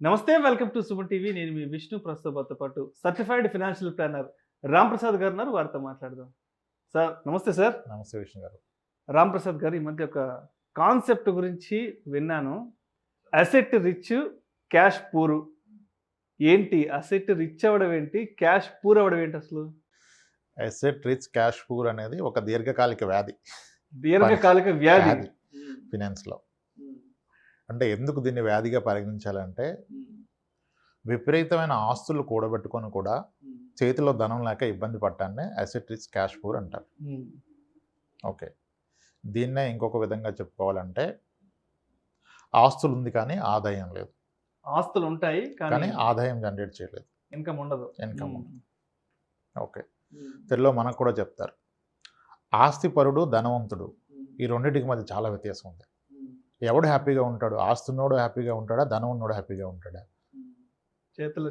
నమస్తే, welcome to Suman TV. నేను మీ విష్ణు. ప్రస్తుతంతో పాటు సర్టిఫైడ్ ఫైనాన్షియల్ ప్లానర్ ప్రసాద్ గారు ఉన్నారు. వారితో మాట్లాడదాం. సార్ నమస్తే. సార్ నమస్తే విష్ణు గారు. ప్రసాద్ గారు, ఈ మధ్య ఒక కాన్సెప్ట్ గురించి విన్నాను. Asset rich, cash poor. ఏంటి అసెట్ రిచ్ అవ్వడం ఏంటి, క్యాష్ పూర్ అవ్వడం ఏంటి అసలు? అసెట్ రిచ్ క్యాష్ పూర్ అనేది ఒక దీర్ఘకాలిక వ్యాధి. దీర్ఘకాలిక వ్యాధి ఫినాన్స్లో. అంటే ఎందుకు దీన్ని వ్యాధిగా పరిగణించాలంటే, విపరీతమైన ఆస్తులు కూడబెట్టుకొని కూడా చేతిలో ధనం లేక ఇబ్బంది పడ్డాన్నే అసెట్ రిచ్ క్యాష్ పూర్ అంటారు. ఓకే, దీన్నే ఇంకొక విధంగా చెప్పుకోవాలంటే, ఆస్తులు ఉంది కానీ ఆదాయం లేదు. ఆస్తులు ఉంటాయి కానీ ఆదాయం జనరేట్ చేయలేదు, ఇన్కమ్ ఉండదు. ఓకే, తెలుగులో మనకు కూడా చెప్తారు, ఆస్తిపరుడు ధనవంతుడు, ఈ రెండింటికి మధ్య చాలా వ్యత్యాసం ఉంది. ఎవడు హ్యాపీగా ఉంటాడు? ఆస్తున్నోడు హ్యాపీగా ఉంటాడా, ధనం ఉన్నోడు హ్యాపీగా ఉంటాడా? చేతులు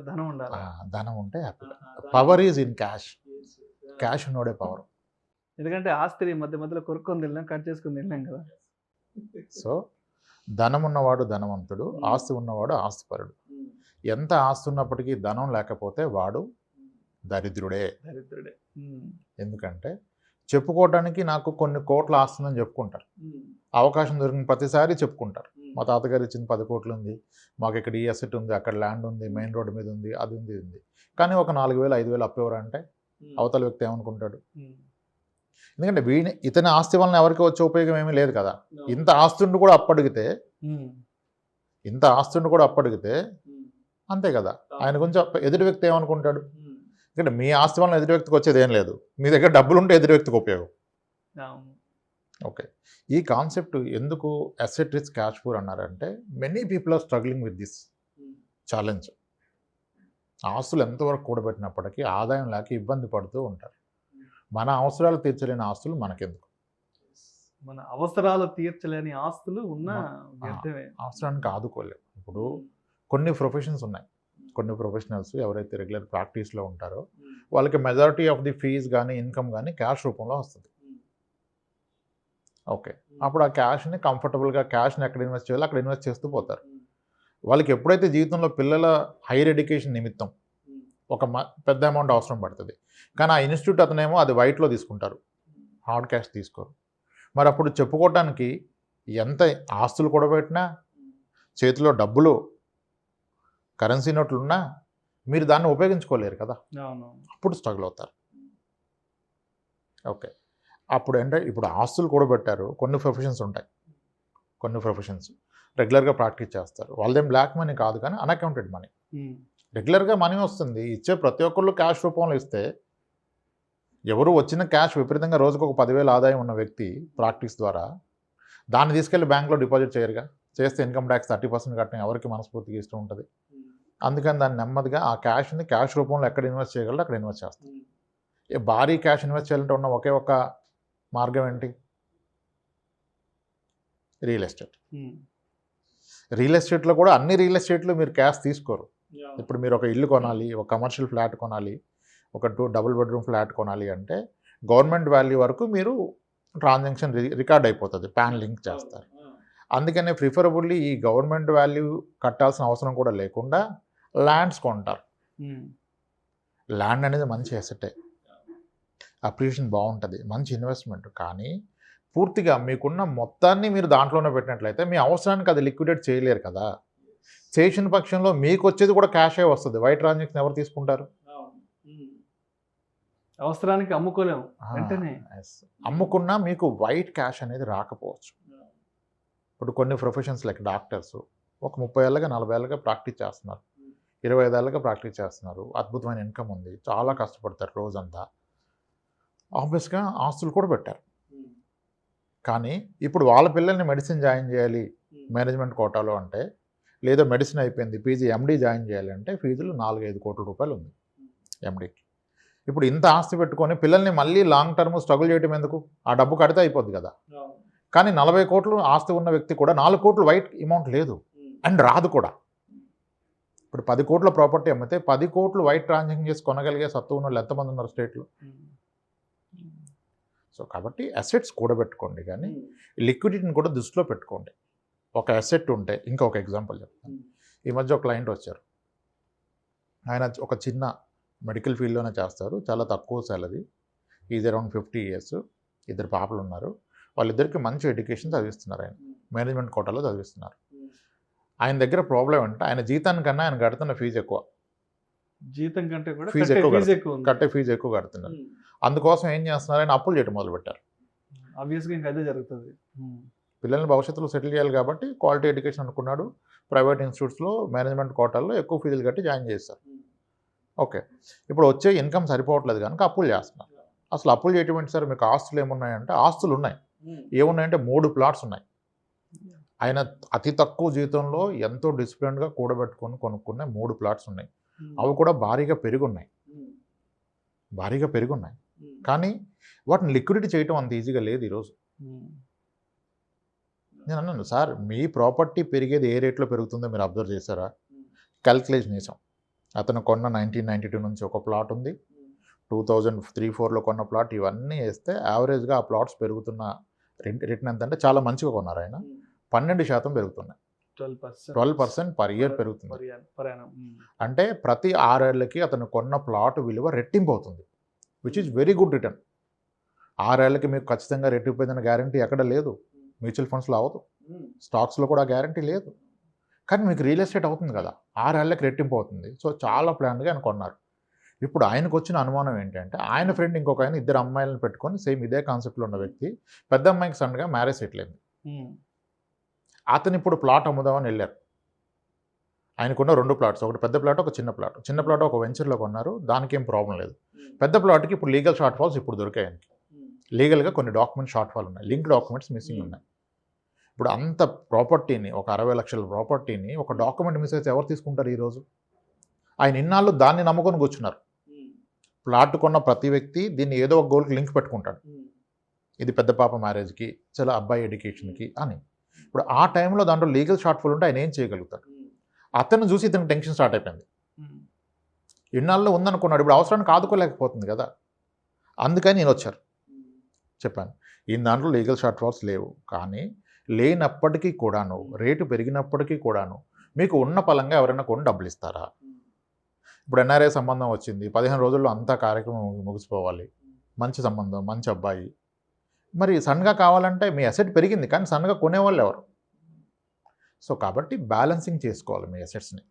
ధనం ఉండాలి. ధనం ఉంటే హ్యాపీగా. Power is in cash. Cash ఉన్నోడే పవర్. ఎందుకంటే ఆస్తి మధ్య మధ్యలో కొరుక్కొని తిన్నాం, కట్ చేసుకుని తిన్నాం కదా. సో ధనం ఉన్నవాడు ధనవంతుడు, ఆస్తి ఉన్నవాడు ఆస్తిపరుడు. ఎంత ఆస్తి ఉన్నప్పటికీ ధనం లేకపోతే వాడు దరిద్రుడే. ఎందుకంటే చెప్పుకోవడానికి నాకు కొన్ని కోట్ల ఆస్తుందని చెప్పుకుంటారు. అవకాశం దొరికిన ప్రతిసారి చెప్పుకుంటారు, మా తాతగారు ఇచ్చిన 10 కోట్లు ఉంది, మాకు ఇక్కడ ఈ అసెట్ ఉంది, అక్కడ ల్యాండ్ ఉంది, మెయిన్ రోడ్డు మీద ఉంది, అది ఉంది, ఇది ఉంది. కానీ ఒక 4,000 5,000 అప్పు అంటే అవతల వ్యక్తి ఏమనుకుంటాడు? ఎందుకంటే ఇతని ఆస్తి వలన ఎవరికి వచ్చే ఉపయోగం ఏమీ లేదు కదా. ఇంత ఆస్తుండి కూడా అప్పడిగితే అంతే కదా. ఆయన గురించి ఎదుటి వ్యక్తి ఏమనుకుంటాడు? ఎందుకంటే మీ ఆస్తి వలన ఎదుటి వ్యక్తికి వచ్చేది ఏం లేదు, మీ దగ్గర డబ్బులు ఉంటే ఎదుటి వ్యక్తికి ఉపయోగం. ఓకే, ఈ కాన్సెప్ట్ ఎందుకు అసెట్ రిచ్ క్యాష్ పూర్ అన్నారంటే, many people are struggling with this challenge. ఆస్తులు ఎంతవరకు కూడబెట్టినప్పటికీ ఆదాయం లేక ఇబ్బంది పడుతూ ఉంటారు. మన అవసరాలు తీర్చలేని ఆస్తులు మనకెందుకు? మన అవసరాలు తీర్చలేని ఆస్తులు ఉన్న అవసరానికి ఆదుకోలేవు. ఇప్పుడు కొన్ని ప్రొఫెషన్స్ ఉన్నాయి, కొన్ని ప్రొఫెషనల్స్ ఎవరైతే రెగ్యులర్ ప్రాక్టీస్లో ఉంటారో వాళ్ళకి మెజారిటీ ఆఫ్ ది ఫీజ్ కానీ ఇన్కమ్ కానీ క్యాష్ రూపంలో వస్తుంది. ఓకే, అప్పుడు ఆ క్యాష్ని కంఫర్టబుల్గా క్యాష్ని ఎక్కడ ఇన్వెస్ట్ చేయాలో అక్కడ ఇన్వెస్ట్ చేస్తూ పోతారు. వాళ్ళకి ఎప్పుడైతే జీవితంలో పిల్లల హైయర్ ఎడ్యుకేషన్ నిమిత్తం ఒక పెద్ద అమౌంట్ అవసరం పడుతుంది, కానీ ఆ ఇన్స్టిట్యూట్ అతనేమో అది వైట్లో తీసుకుంటారు, హార్డ్ క్యాష్ తీసుకోరు. మరి అప్పుడు చెప్పుకోవడానికి ఎంత ఆస్తులు కూడబెట్టినా, చేతిలో డబ్బులు కరెన్సీ నోట్లు ఉన్నా మీరు దాన్ని ఉపయోగించుకోలేరు కదా. అప్పుడు స్ట్రగుల్ అవుతారు. ఓకే, అప్పుడు ఏంటంటే ఇప్పుడు ఆస్తులు కూడబెట్టారు. కొన్ని ప్రొఫెషన్స్ ఉంటాయి, కొన్ని ప్రొఫెషన్స్ రెగ్యులర్గా ప్రాక్టీస్ చేస్తారు. వాళ్ళదేం బ్లాక్ మనీ కాదు, కానీ అన్అకౌంటెడ్ మనీ. రెగ్యులర్గా మనీ వస్తుంది, ఇచ్చే ప్రతి ఒక్కళ్ళు క్యాష్ రూపంలో ఇస్తే, ఎవరు వచ్చిన క్యాష్ విపరీతంగా రోజుకు ఒక 10,000 ఆదాయం ఉన్న వ్యక్తి ప్రాక్టీస్ ద్వారా దాన్ని తీసుకెళ్ళి బ్యాంక్లో డిపాజిట్ చేయరుగా. చేస్తే ఇన్కమ్ ట్యాక్స్ 30% కట్టడం ఎవరికి మనస్ఫూర్తిగా ఇష్టం ఉంటుంది. అందుకని దాన్ని నెమ్మదిగా ఆ క్యాష్ని క్యాష్ రూపంలో ఎక్కడ ఇన్వెస్ట్ చేయగలరో అక్కడ ఇన్వెస్ట్ చేస్తారు. భారీ క్యాష్ ఇన్వెస్ట్ చేయాలంటే ఉన్న ఒకే ఒక మార్గం ఏంటి? Real estate. రియల్ ఎస్టేట్లో కూడా అన్ని రియల్ ఎస్టేట్లో మీరు క్యాష్ తీసుకోరు. ఇప్పుడు మీరు ఒక ఇల్లు కొనాలి, ఒక కమర్షియల్ ఫ్లాట్ కొనాలి, ఒక 2 డబుల్ బెడ్రూమ్ ఫ్లాట్ కొనాలి అంటే గవర్నమెంట్ వాల్యూ వరకు మీరు ట్రాన్సాక్షన్ రికార్డ్ అయిపోతుంది, పాన్ లింక్ చేస్తారు. అందుకనే ప్రిఫరబుల్లీ ఈ గవర్నమెంట్ వాల్యూ కట్టాల్సిన అవసరం కూడా లేకుండా ల్యాండ్స్ కొంటారు. ల్యాండ్ అనేది మంచి అసెటే, అప్రిషియేషన్ బాగుంటుంది, మంచి ఇన్వెస్ట్మెంట్. కానీ పూర్తిగా మీకున్న మొత్తాన్ని మీరు దాంట్లోనే పెట్టినట్లయితే మీ అవసరానికి అది లిక్విడేట్ చేయలేరు కదా. చేసిన పక్షంలో మీకు వచ్చేది కూడా క్యాషే వస్తుంది. వైట్ ట్రాన్సాక్షన్ ఎవరు తీసుకుంటారు? అవసరానికి అమ్ముకోలేము. అమ్ముకున్నా మీకు వైట్ క్యాష్ అనేది రాకపోవచ్చు. ఇప్పుడు కొన్ని ప్రొఫెషన్స్ లైక్ డాక్టర్స్ ఒక 30 ఏళ్ళగా 40 ఏళ్ళగా ప్రాక్టీస్ చేస్తున్నారు, 25 ఏళ్ళగా ప్రాక్టీస్ చేస్తున్నారు, అద్భుతమైన ఇన్కమ్ ఉంది, చాలా కష్టపడతారు రోజంతా. ఆబ్వియస్గా ఆస్తులు కూడా పెట్టారు. కానీ ఇప్పుడు వాళ్ళ పిల్లల్ని మెడిసిన్ జాయిన్ చేయాలి మేనేజ్మెంట్ కోటాలో అంటే, లేదా మెడిసిన్ అయిపోయింది పీజీ ఎండీ జాయిన్ చేయాలి అంటే ఫీజులు 4-5 కోట్ల రూపాయలు ఉంది ఎండీకి. ఇప్పుడు ఇంత ఆస్తి పెట్టుకొని పిల్లల్ని మళ్ళీ లాంగ్ టర్మ్ స్ట్రగుల్ చేయడం ఎందుకు? ఆ డబ్బు కడితే అయిపోద్ది కదా. కానీ 40 కోట్లు ఆస్తి ఉన్న వ్యక్తి కూడా 4 కోట్లు వైట్ అమౌంట్ లేదు అండ్ రాదు కూడా. ఇప్పుడు 10 కోట్ల ప్రాపర్టీ అమ్మితే 10 కోట్లు వైట్ ట్రాన్సాక్షన్ చేసి కొనగలిగే సత్తు ఉన్న వాళ్ళు ఎంతమంది ఉన్నారు స్టేట్లో? సో కాబట్టి అసెట్స్ కూడబెట్టుకోండి, కానీ లిక్విడిటీని కూడా దృష్టిలో పెట్టుకోండి. ఒక అసెట్ ఉంటే, ఇంకొక ఎగ్జాంపుల్ చెప్తాను. ఈ మధ్య ఒక క్లయింట్ వచ్చారు. ఆయన ఒక చిన్న మెడికల్ ఫీల్డ్లోనే చేస్తారు, చాలా తక్కువ సాలరీ. Is around 50 years. ఇద్దరు పాపలు ఉన్నారు. వాళ్ళిద్దరికి మంచి ఎడ్యుకేషన్ చదివిస్తున్నారు. ఆయన మేనేజ్మెంట్ కోటాలో చదివిస్తున్నారు. ఆయన దగ్గర ప్రాబ్లం అంటే ఆయన జీతానికన్నా ఆయన కడుతున్న ఫీజు ఎక్కువ. జీతం కంటే కూడా ఫీజు ఎక్కువ కట్టే ఫీజు ఎక్కువ కడుతున్నారు. Hmm. అందుకోసం ఏం చేస్తున్నారు, ఆయన అప్పులు చేయడం మొదలుపెట్టారు. ఆబ్వియస్గా ఇంకా అదే జరుగుతుంది. పిల్లల్ని భవిష్యత్తులో సెటిల్ చేయాలి కాబట్టి క్వాలిటీ ఎడ్యుకేషన్ అనుకున్నాడు. ప్రైవేట్ ఇన్స్టిట్యూట్స్లో మేనేజ్మెంట్ కోటాల్లో ఎక్కువ ఫీజులు కట్టి జాయిన్ చేస్తారు. ఓకే, ఇప్పుడు వచ్చే ఇన్కమ్ సరిపోవట్లేదు కనుక అప్పులు చేస్తున్నారు. అసలు అప్పులు చేయటం ఏంటి సార్, మీకు ఆస్తులు ఏమున్నాయంటే ఆస్తులు ఉన్నాయి. ఏమున్నాయంటే 3 plots ఉన్నాయి. ఆయన అతి తక్కువ జీతంలో ఎంతో డిసిప్లిన్గా కూడబెట్టుకొని కొనుక్కున్న 3 plots ఉన్నాయి. అవి కూడా భారీగా పెరుగున్నాయి. కానీ వాటిని లిక్విడిటీ చేయటం అంత ఈజీగా లేదు ఈరోజు. నేను అన్నాను, సార్ మీ ప్రాపర్టీ పెరిగేది ఏ రేట్లో పెరుగుతుందో మీరు అబ్జర్వ్ చేశారా? క్యాల్కులేషన్ వేసాం. అతను కొన్న 1992 నుంచి ఒక ప్లాట్ ఉంది, 2003-4లో కొన్న ప్లాట్, ఇవన్నీ వేస్తే యావరేజ్గా ఆ ప్లాట్స్ పెరుగుతున్న రిటర్న్ ఎంత అంటే చాలా మంచిగా కొన్నారు ఆయన. 12% పెరుగుతున్నాయి. 12% పర్ ఇయర్ పెరుగుతుంది. అంటే ప్రతి 6 ఏళ్ళకి అతను కొన్న ప్లాట్ విలువ రెట్టింపు అవుతుంది, which is very good return. 6 ఏళ్ళకి మీకు ఖచ్చితంగా రెట్టింపోయిందన్న గ్యారంటీ ఎక్కడ లేదు. మ్యూచువల్ ఫండ్స్లో అవ్వదు, స్టాక్స్లో కూడా గ్యారంటీ లేదు. కానీ మీకు రియల్ ఎస్టేట్ అవుతుంది కదా, 6 ఏళ్ళకి రెట్టింపు అవుతుంది. సో చాలా ప్లాన్గా ఆయన కొన్నారు. ఇప్పుడు ఆయనకు వచ్చిన అనుమానం ఏంటంటే, ఆయన ఫ్రెండ్ ఇంకొక ఆయన 2 అమ్మాయిలను పెట్టుకొని సేమ్ ఇదే కాన్సెప్ట్లో ఉన్న వ్యక్తి, పెద్ద అమ్మాయికి సడన్గా మ్యారేజ్ సెటిల్ అయింది. అతను ఇప్పుడు ప్లాట్ అమ్ముదామని వెళ్ళారు. ఆయనకున్న 2 plots, ఒకటి పెద్ద ప్లాట్, ఒక చిన్న ప్లాట్. చిన్న ప్లాట్ ఒక వెంచర్లో కొన్నారు, దానికి ఏం ప్రాబ్లం లేదు. పెద్ద ప్లాట్కి ఇప్పుడు లీగల్ షార్ట్ ఫాల్స్ ఇప్పుడు దొరికాయి ఆయనకి. లీగల్గా కొన్ని డాక్యుమెంట్ షార్ట్ ఫాల్ ఉన్నాయి, లింక్ డాక్యుమెంట్స్ మిస్సింగ్ ఉన్నాయి. ఇప్పుడు అంత ప్రాపర్టీని, ఒక 60 లక్షల ప్రాపర్టీని ఒక డాక్యుమెంట్ మిస్ అయితే ఎవరు తీసుకుంటారు ఈరోజు? ఆయన ఇన్నాళ్ళు దాన్ని నమ్ముకొని కూర్చున్నారు. ప్లాట్ కొన్న ప్రతి వ్యక్తి దీన్ని ఏదో ఒక గోల్కి లింక్ పెట్టుకుంటాడు, ఇది పెద్ద పాప మ్యారేజ్కి, చాలా అబ్బాయి ఎడ్యుకేషన్కి అని. ఇప్పుడు ఆ టైంలో దాంట్లో లీగల్ షార్ట్ ఫాల్ ఉంటే ఆయన ఏం చేయగలుగుతాడు? అతను చూసి ఇతనికి టెన్షన్ స్టార్ట్ అయిపోయింది. ఇన్నాళ్ళు ఉందనుకున్నాడు, ఇప్పుడు అవసరానికి ఆదుకోలేకపోతుంది కదా. అందుకని నేను వచ్చారు, చెప్పాను ఈ దాంట్లో లీగల్ షార్ట్ ఫాల్స్ లేవు. కానీ లేనప్పటికీ కూడాను, రేటు పెరిగినప్పటికీ కూడాను మీకు ఉన్న పలంగా ఎవరైనా కొని డబ్బులు ఇస్తారా? ఇప్పుడు ఎన్ఆర్ఐ సంబంధం వచ్చింది, 15 రోజుల్లో అంతా కార్యక్రమం ముగిసిపోవాలి, మంచి సంబంధం, మంచి అబ్బాయి. మరి సడన్గా కావాలంటే మీ అసెట్ పెరిగింది, కానీ సడన్గా కొనేవాళ్ళు ఎవరు? సో కాబట్టి బ్యాలెన్సింగ్ చేసుకోవాలి మీ అసెట్స్ని.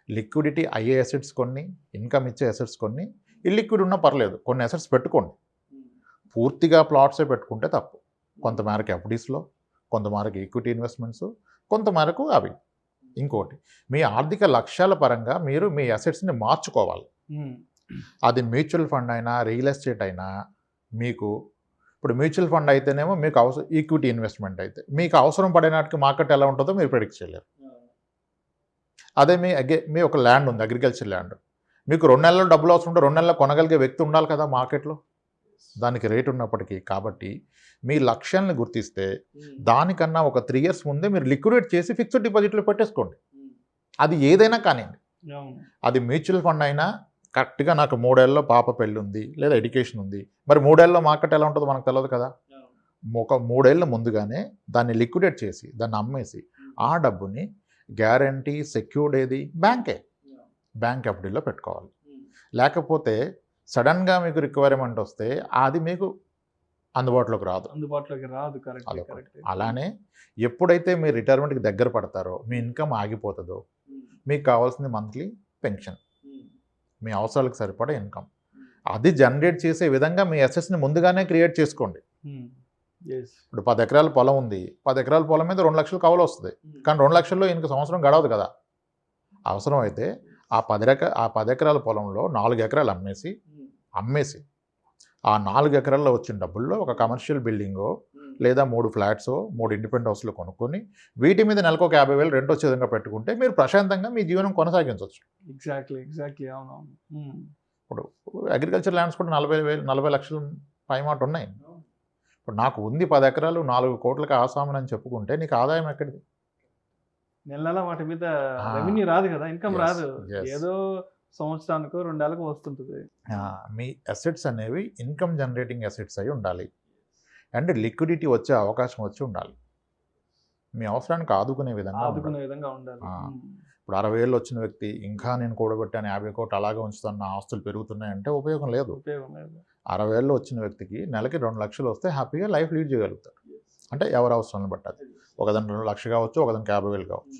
లిక్విడిటీ అయ్యే అసెట్స్ కొన్ని, ఇన్కమ్ ఇచ్చే అసెట్స్ కొన్ని, ఇల్లిక్విడ్ ఉన్నా పర్లేదు, కొన్ని అసెట్స్ పెట్టుకోండి. పూర్తిగా ప్లాట్సే పెట్టుకుంటే తప్పు. కొంతమేరకు ఎఫ్డీస్లో, కొంతమేరకు ఈక్విటీ ఇన్వెస్ట్మెంట్స్, కొంతమేరకు అవి. ఇంకోటి, మీ ఆర్థిక లక్ష్యాల పరంగా మీరు మీ అసెట్స్ని మార్చుకోవాలి. అది మ్యూచువల్ ఫండ్ అయినా, రియల్ ఎస్టేట్ అయినా. మీకు ఇప్పుడు మ్యూచువల్ ఫండ్ అయితేనేమో మీకు అవసరం, ఈక్విటీ ఇన్వెస్ట్మెంట్ అయితే మీకు అవసరం పడినట్టుగా మార్కెట్ ఎలా ఉంటుందో మీరు ప్రెడిక్ట్ చేయలేరు. అదే మీ ఒక ల్యాండ్ ఉంది, అగ్రికల్చర్ ల్యాండ్, మీకు 2 నెలల్లో డబ్బులు అవసరం ఉంటే 2 నెలల్లో కొనగలిగే వ్యక్తి ఉండాలి కదా మార్కెట్లో, దానికి రేట్ ఉన్నప్పటికీ. కాబట్టి మీ లక్ష్యాన్ని గుర్తిస్తే దానికన్నా ఒక 3 years ముందే మీరు లిక్విడేట్ చేసి ఫిక్స్డ్ డిపాజిట్లో పెట్టేసుకోండి. అది ఏదైనా కానివ్వండి, అది మ్యూచువల్ ఫండ్ అయినా. కరెక్ట్గా నాకు 3 ఏళ్ళలో పాప పెళ్ళి ఉంది, లేదా ఎడ్యుకేషన్ ఉంది, మరి 3 ఏళ్ళలో మార్కెట్ ఎలా ఉంటుందో మనకు తెలియదు కదా. ఒక 3 ఏళ్ళ ముందుగానే దాన్ని లిక్విడేట్ చేసి, దాన్ని అమ్మేసి, ఆ డబ్బుని గ్యారంటీ సెక్యూర్డ్ ఏది, బ్యాంక్ ఎఫ్డీలో పెట్టుకోవాలి. లేకపోతే సడన్గా మీకు రిక్వైర్మెంట్ వస్తే అది మీకు అందుబాటులోకి రాదు. అలానే ఎప్పుడైతే మీరు రిటైర్మెంట్కి దగ్గర పడతారో, మీ ఇన్కమ్ ఆగిపోతుందో, మీకు కావాల్సింది మంత్లీ పెన్షన్, మీ అవసరాలకు సరిపడా ఇన్కమ్, అది జనరేట్ చేసే విధంగా మీ అసెట్స్ని ముందుగానే క్రియేట్ చేసుకోండి. ఇప్పుడు 10 ఎకరాల పొలం ఉంది, 10 ఎకరాల పొలం మీద 2 లక్షలు కవలు వస్తుంది, కానీ 2 లక్షల్లో ఇంక సంవత్సరం గడవదు కదా. అవసరం అయితే ఆ 10 ఎకరాల పొలంలో 4 ఎకరాలు అమ్మేసి ఆ 4 ఎకరాల్లో వచ్చిన డబ్బుల్లో ఒక కమర్షియల్ బిల్డింగో, లేదా 3 ఫ్లాట్సో, 3 ఇండిపెండెంట్ హౌస్లో కొనుక్కొని వీటి మీద నెలకు ఒక 50,000 రెంట్ వచ్చే విధంగా పెట్టుకుంటే మీరు ప్రశాంతంగా మీ జీవనం కొనసాగించవచ్చు. ఎగ్జాక్ట్లీ అవునవును. ఇప్పుడు అగ్రికల్చర్ ల్యాండ్స్ కూడా 40 లక్షలు పైమాట ఉన్నాయి. ఇప్పుడు నాకు ఉంది 10 ఎకరాలు 4 కోట్లకి ఆసామని అని చెప్పుకుంటే నీకు ఆదాయం ఎక్కడిది? నెల వాటి మీద రెవెన్యూ రాదు కదా, ఇన్కమ్ రాదు. ఏదో సంవత్సరానికో 2 ఏళ్ళకో వస్తుంటుంది. మీ అసెట్స్ అనేవి ఇన్కమ్ జనరేటింగ్ అసెట్స్ అయి ఉండాలి, అండ్ లిక్విడిటీ వచ్చే అవకాశం వచ్చి ఉండాలి. మీ అవసరానికి ఆదుకునే విధంగా ఆదుకునే ఉండాలి. విధంగా ఉండాలి. ఆ. ఇప్పుడు 60,000 వచ్చిన వ్యక్తి ఇంకా నేను కూడబెట్టాను 50 కోట్లు అలాగే ఉంచుతాను నా ఆస్తులు పెరుగుతున్నాయంటే ఉపయోగం లేదు. ఉపయోగం లేదు. 60,000 వచ్చిన వ్యక్తికి నెలకి 2 లక్షలు వస్తే హ్యాపీగా లైఫ్ లీడ్ చేయగలుగుతారు. అంటే ఎవరి అవసరాలను బట్టి అది. ఒకదాని 2 లక్షలు కావచ్చు, ఒకదానికి 50,000 కావచ్చు.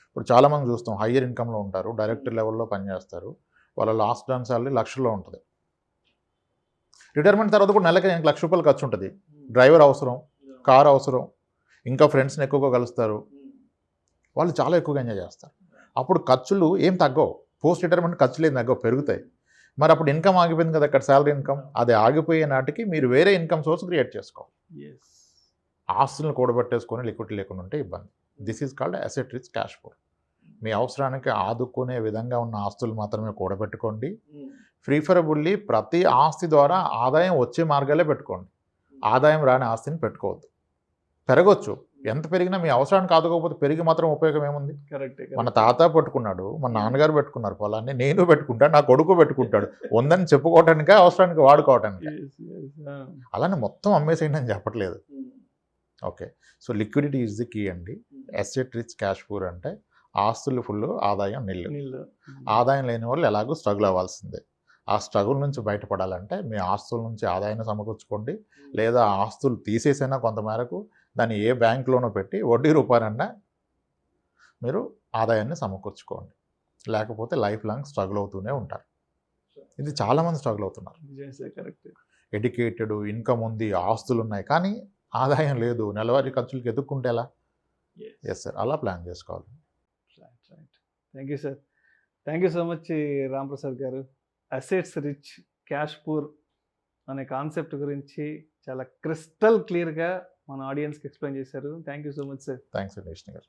ఇప్పుడు చాలామంది చూస్తాం హయ్యర్ ఇన్కమ్లో ఉంటారు, డైరెక్టర్ లెవెల్లో పనిచేస్తారు, వాళ్ళ లాస్ట్ డౌన్ సాలరీ లక్షల్లో ఉంటుంది. రిటైర్మెంట్ తర్వాత కూడా నెలకి ₹1,00,000 ఖర్చు ఉంటుంది. డ్రైవర్ అవసరం, కార్ అవసరం, ఇంకా ఫ్రెండ్స్ని ఎక్కువగా కలుస్తారు, వాళ్ళు చాలా ఎక్కువగా ఎంజాయ్ చేస్తారు. అప్పుడు ఖర్చులు ఏం తగ్గవు, పోస్ట్ రిటైర్మెంట్ ఖర్చులు ఏం తగ్గవు, పెరుగుతాయి. మరి అప్పుడు ఇన్కమ్ ఆగిపోయింది కదా, అక్కడ శాలరీ ఇన్కమ్, అది ఆగిపోయే నాటికి మీరు వేరే ఇన్కమ్ సోర్స్ క్రియేట్ చేసుకోవాలి. ఆస్తులను కూడబెట్టేసుకొని లిక్విడిటీ లేకుండా ఉంటే ఇబ్బంది. This is called asset rich cash flow. మీ అవసరానికి ఆదుకునే విధంగా ఉన్న ఆస్తులు మాత్రమే కూడబెట్టుకోండి. ప్రిఫరబుల్లీ ప్రతి ఆస్తి ద్వారా ఆదాయం వచ్చే మార్గాలే పెట్టుకోండి. ఆదాయం రాని ఆస్తిని పెట్టుకోవద్దు. పెరగొచ్చు, ఎంత పెరిగినా మీ అవసరానికి ఆదుకోకపోతే పెరిగి మాత్రం ఉపయోగం ఏముంది? మన తాత పెట్టుకున్నాడు, మన నాన్నగారు పెట్టుకున్నారు పొలాన్ని, నేను పెట్టుకుంటాను, నా కొడుకు పెట్టుకుంటాడు, ఉందని చెప్పుకోవటానికే, అవసరానికి వాడుకోవటానికి. అలానే మొత్తం అమ్మేసేయండి అని చెప్పట్లేదు. Okay, so liquidity is the key అండి. అసెట్ రిచ్ క్యాష్ పూర్ అంటే ఆస్తులు ఫుల్, ఆదాయం నిల్లు. ఆదాయం లేని వాళ్ళు ఎలాగో స్ట్రగుల్ అవ్వాల్సిందే. ఆ స్ట్రగుల్ నుంచి బయటపడాలంటే మీ ఆస్తుల నుంచి ఆదాయాన్ని సమకూర్చుకోండి, లేదా ఆస్తులు తీసేసైనా కొంతమేరకు దాన్ని ఏ బ్యాంకులోనో పెట్టి వడ్డీ రూపాయనన్నా మీరు ఆదాయాన్ని సమకూర్చుకోండి. లేకపోతే లైఫ్ లాంగ్ స్ట్రగుల్ అవుతూనే ఉంటారు. ఇది చాలామంది స్ట్రగుల్ అవుతున్నారు. ఎడ్యుకేటెడ్, ఇన్కమ్ ఉంది, ఆస్తులు ఉన్నాయి, కానీ ఆదాయం లేదు, నెలవారీ ఖర్చులకు ఎదుక్కుంటే ఎలా? ఎస్ సార్, అలా ప్లాన్ చేసుకోవాలి. Thank you sir. Thank you so much Ramprasad గారు. అసెట్స్ రిచ్ క్యాష్ పూర్ అనే కాన్సెప్ట్ గురించి చాలా క్రిస్టల్ క్లియర్గా మన ఆడియన్స్కి ఎక్స్ప్లెయిన్ చేశారు. Thank you so much sir. Thanks అండి విష్ణు గారు.